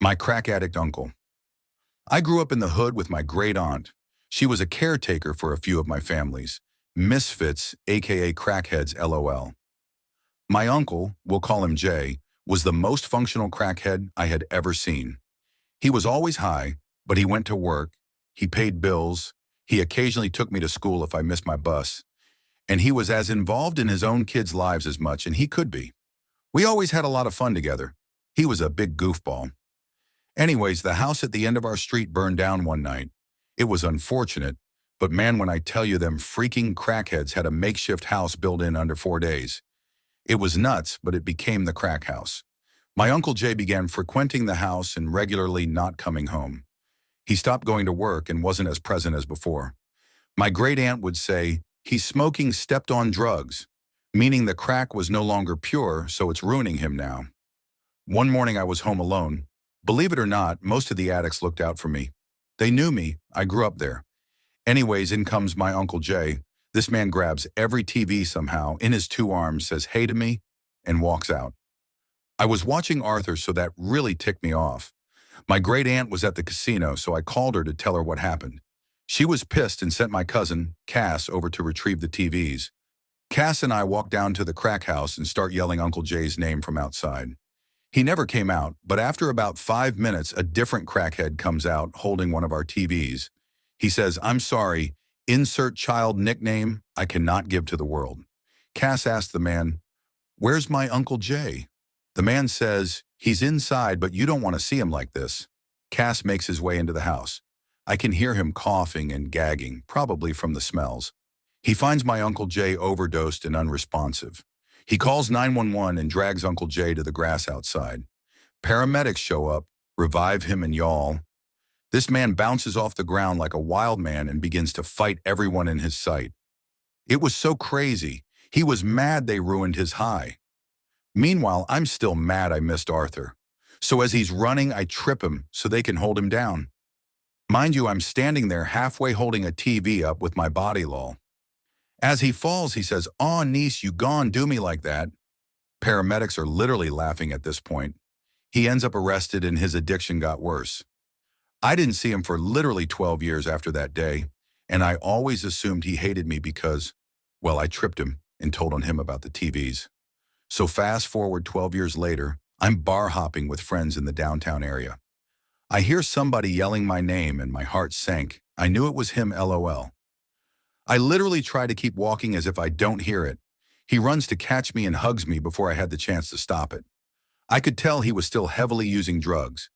My crack addict uncle. I grew up in the hood with my great aunt. She was a caretaker for a few of my families. Misfits, aka crackheads, LOL. My uncle, we'll call him Jay, was the most functional crackhead I had ever seen. He was always high, but he went to work, he paid bills, he occasionally took me to school if I missed my bus, and he was as involved in his own kids' lives as much, and he could be. We always had a lot of fun together. He was a big goofball. Anyways, the house at the end of our street burned down one night. It was unfortunate, but man, when I tell you them freaking crackheads had a makeshift house built in under 4 days. It was nuts, but it became the crack house. My Uncle Jay began frequenting the house and regularly not coming home. He stopped going to work and wasn't as present as before. My great aunt would say, "He's smoking stepped on drugs," meaning the crack was no longer pure, so it's ruining him now. One morning I was home alone. Believe it or not, most of the addicts looked out for me. They knew me. I grew up there. Anyways, in comes my Uncle Jay. This man grabs every TV somehow, in his 2 arms, says hey to me, and walks out. I was watching Arthur, so that really ticked me off. My great aunt was at the casino, so I called her to tell her what happened. She was pissed and sent my cousin, Cass, over to retrieve the TVs. Cass and I walk down to the crack house and start yelling Uncle Jay's name from outside. He never came out, but after about 5 minutes, a different crackhead comes out holding one of our TVs. He says, "I'm sorry, insert child nickname I cannot give to the world." Cass asked the man, "Where's my Uncle Jay?" The man says, "He's inside, but you don't want to see him like this." Cass makes his way into the house. I can hear him coughing and gagging, probably from the smells. He finds my Uncle Jay overdosed and unresponsive. He calls 911 and drags Uncle Jay to the grass outside. Paramedics show up, revive him, and y'all. This man bounces off the ground like a wild man and begins to fight everyone in his sight. It was so crazy. He was mad they ruined his high. Meanwhile, I'm still mad I missed Arthur. So as he's running, I trip him so they can hold him down. Mind you, I'm standing there halfway holding a TV up with my body lol. As he falls, he says, "Aw, niece, you gone do me like that." Paramedics are literally laughing at this point. He ends up arrested and his addiction got worse. I didn't see him for literally 12 years after that day, and I always assumed he hated me because, well, I tripped him and told on him about the TVs. So fast forward 12 years later, I'm bar hopping with friends in the downtown area. I hear somebody yelling my name and my heart sank. I knew it was him, LOL. I literally try to keep walking as if I don't hear it. He runs to catch me and hugs me before I had the chance to stop it. I could tell he was still heavily using drugs.